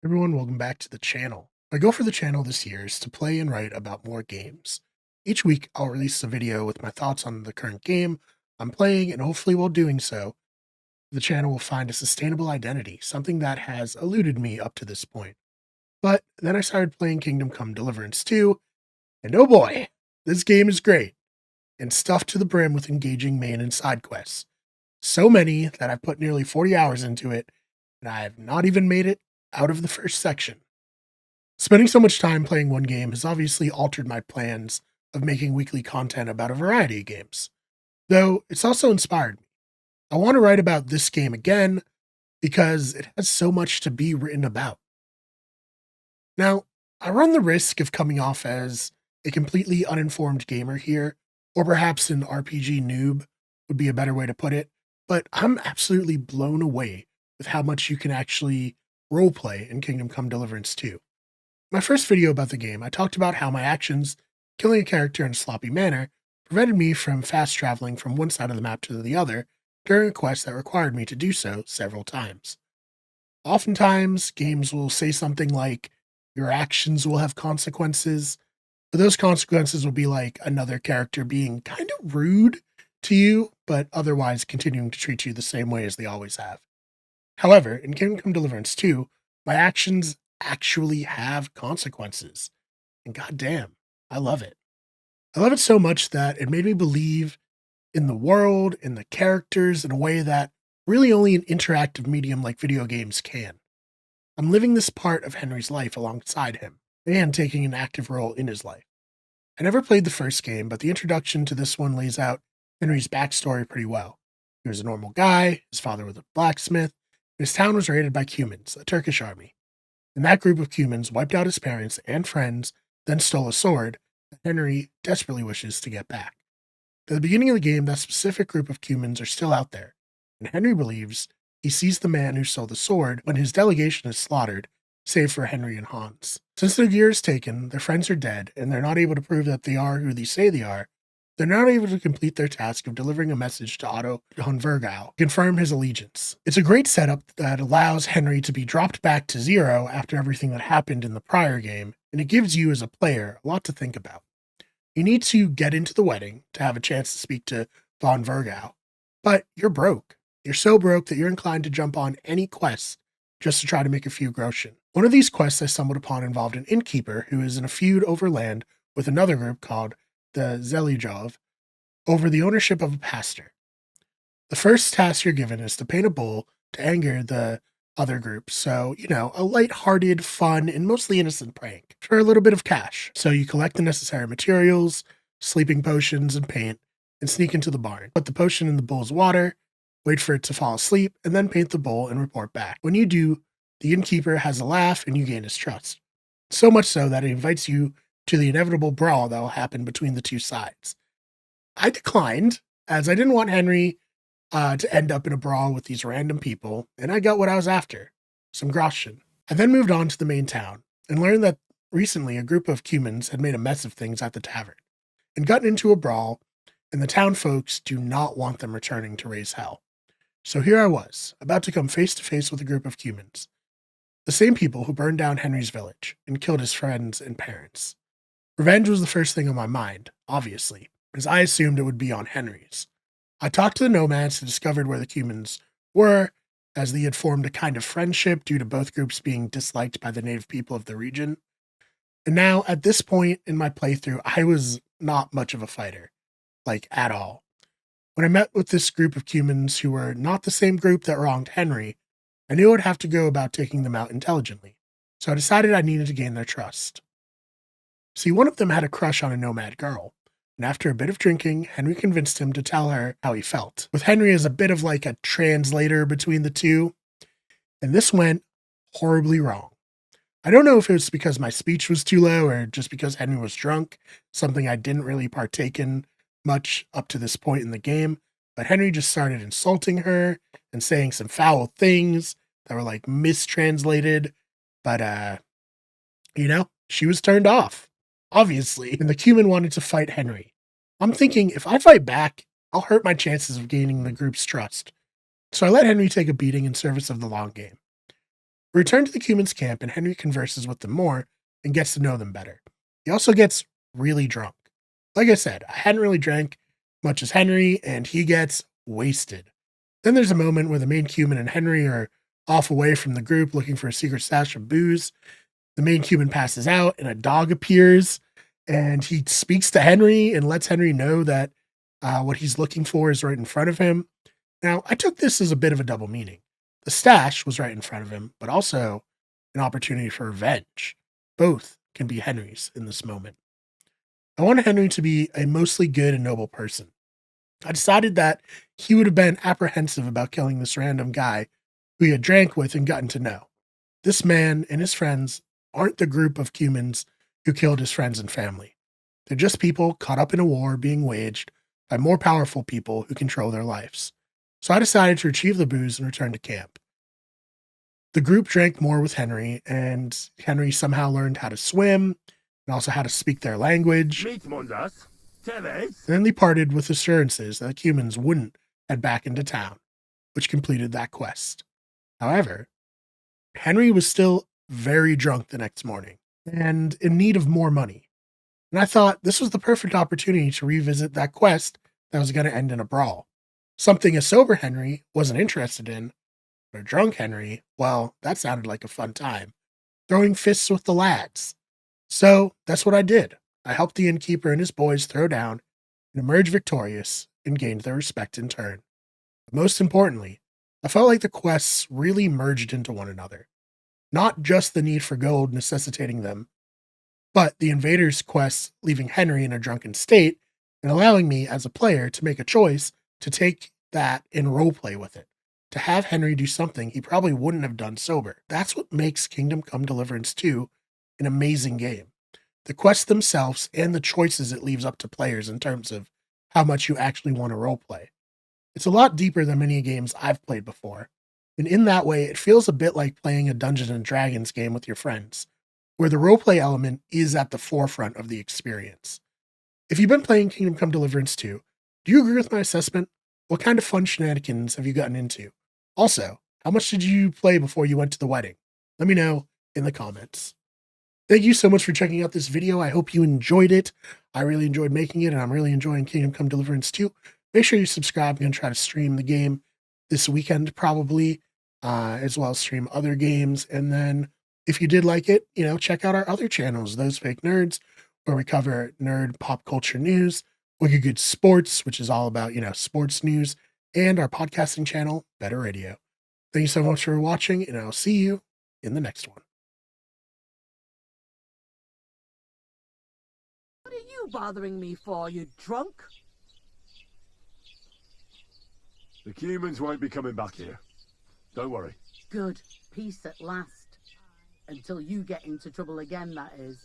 Everyone, welcome back to the channel. My goal for the channel this year is to play and write about more games. Each week, I'll release a video with my thoughts on the current game I'm playing, and hopefully, while doing so, the channel will find a sustainable identity, something that has eluded me up to this point. But then I started playing Kingdom Come Deliverance 2, and oh boy, this game is great and stuffed to the brim with engaging main and side quests. So many that I've put nearly 40 hours into it, and I have not even made it out of the first section. Spending so much time playing one game has obviously altered my plans of making weekly content about a variety of games, though it's also inspired me. I want to write about this game again because it has so much to be written about. Now, I run the risk of coming off as a completely uninformed gamer here, or perhaps an RPG noob would be a better way to put it, but I'm absolutely blown away with how much you can actually roleplay in Kingdom Come Deliverance 2. My first video about the game, I talked about how my actions, killing a character in a sloppy manner, prevented me from fast traveling from one side of the map to the other during a quest that required me to do so several times. Oftentimes, games will say something like, your actions will have consequences, but those consequences will be like another character being kind of rude to you, but otherwise continuing to treat you the same way as they always have. However, in Kingdom Come Deliverance 2, my actions actually have consequences. And goddamn, I love it. I love it so much that it made me believe in the world, in the characters, in a way that really only an interactive medium like video games can. I'm living this part of Henry's life alongside him and taking an active role in his life. I never played the first game, but the introduction to this one lays out Henry's backstory pretty well. He was a normal guy, his father was a blacksmith, and his town was raided by Cumans, a Turkish army. And that group of Cumans wiped out his parents and friends, then stole a sword that Henry desperately wishes to get back. At the beginning of the game, that specific group of Cumans are still out there, and Henry believes he sees the man who stole the sword when his delegation is slaughtered, save for Henry and Hans. Since their gear is taken, their friends are dead, and they're not able to prove that they are who they say they are, they're not able to complete their task of delivering a message to Otto von Vergau to confirm his allegiance. It's a great setup that allows Henry to be dropped back to zero after everything that happened in the prior game, and it gives you as a player a lot to think about. You need to get into the wedding to have a chance to speak to von Vergau, but you're broke. You're so broke that you're inclined to jump on any quest just to try to make a few groschen. One of these quests I stumbled upon involved an innkeeper who is in a feud over land with another group called the Zelujov over the ownership of a pastor. The first task you're given is to paint a bull to anger the other group. So, a light-hearted, fun, and mostly innocent prank for a little bit of cash. So you collect the necessary materials, sleeping potions, and paint, and sneak into the barn. Put the potion in the bull's water, wait for it to fall asleep, and then paint the bull and report back. When you do, the innkeeper has a laugh and you gain his trust. So much so that it invites you to the inevitable brawl that will happen between the two sides. I declined, as I didn't want Henry to end up in a brawl with these random people, and I got what I was after, some groschen. I then moved on to the main town, and learned that recently a group of Cumans had made a mess of things at the tavern, and gotten into a brawl, and the town folks do not want them returning to raise hell. So here I was, about to come face to face with a group of Cumans, the same people who burned down Henry's village and killed his friends and parents. Revenge was the first thing on my mind, obviously, as I assumed it would be on Henry's. I talked to the nomads and discovered where the Cumans were, as they had formed a kind of friendship due to both groups being disliked by the native people of the region. And now, at this point in my playthrough, I was not much of a fighter, at all. When I met with this group of Cumans who were not the same group that wronged Henry, I knew I'd have to go about taking them out intelligently, so I decided I needed to gain their trust. See, one of them had a crush on a nomad girl, and after a bit of drinking, Henry convinced him to tell her how he felt, with Henry as a bit of like a translator between the two, and this went horribly wrong. I don't know if it was because my speech was too low or just because Henry was drunk, something I didn't really partake in much up to this point in the game, but Henry just started insulting her and saying some foul things that were like mistranslated, but she was turned off, obviously, and the Cuman wanted to fight Henry. I'm thinking, if I fight back, I'll hurt my chances of gaining the group's trust. So I let Henry take a beating in service of the long game. We return to the Cuman's camp, and Henry converses with them more and gets to know them better. He also gets really drunk. Like I said, I hadn't really drank much as Henry, and he gets wasted. Then there's a moment where the main Cuman and Henry are off away from the group looking for a secret stash of booze. The main Cuman passes out, and a dog appears, and he speaks to Henry and lets Henry know that what he's looking for is right in front of him. Now, I took this as a bit of a double meaning. The stash was right in front of him, but also an opportunity for revenge. Both can be Henry's in this moment. I wanted Henry to be a mostly good and noble person. I decided that he would have been apprehensive about killing this random guy who he had drank with and gotten to know. This man and his friends aren't the group of Cumans who killed his friends and family. They're just people caught up in a war being waged by more powerful people who control their lives. So I decided to retrieve the booze and return to camp. The group drank more with Henry, and Henry somehow learned how to swim and also how to speak their language. Then they parted with assurances that the Cumans wouldn't head back into town, which completed that quest. However, Henry was still very drunk the next morning and in need of more money. And I thought this was the perfect opportunity to revisit that quest that was going to end in a brawl. Something a sober Henry wasn't interested in, but a drunk Henry, well, that sounded like a fun time. Throwing fists with the lads. So that's what I did. I helped the innkeeper and his boys throw down and emerge victorious and gained their respect in turn. But most importantly, I felt like the quests really merged into one another. Not just the need for gold necessitating them, but the invaders' quests leaving Henry in a drunken state and allowing me as a player to make a choice to take that and roleplay with it. To have Henry do something he probably wouldn't have done sober. That's what makes Kingdom Come Deliverance 2 an amazing game. The quests themselves and the choices it leaves up to players in terms of how much you actually want to roleplay. It's a lot deeper than many games I've played before, and in that way, it feels a bit like playing a Dungeons and Dragons game with your friends, where the roleplay element is at the forefront of the experience. If you've been playing Kingdom Come Deliverance 2, do you agree with my assessment? What kind of fun shenanigans have you gotten into? Also, how much did you play before you went to the wedding? Let me know in the comments. Thank you so much for checking out this video. I hope you enjoyed it. I really enjoyed making it, and I'm really enjoying Kingdom Come Deliverance 2. Make sure you subscribe. I'm going to try to stream the game this weekend, probably, as well as stream other games. And then if you did like it, check out our other channels, Those Fake Nerds, where we cover nerd pop culture news, Wicked Good Sports, which is all about, sports news, and our podcasting channel, Better Radio. Thank you so much for watching, and I'll see you in the next one. What are you bothering me for, you drunk? The humans won't be coming back here. Don't worry. Good. Peace at last. Until you get into trouble again, that is.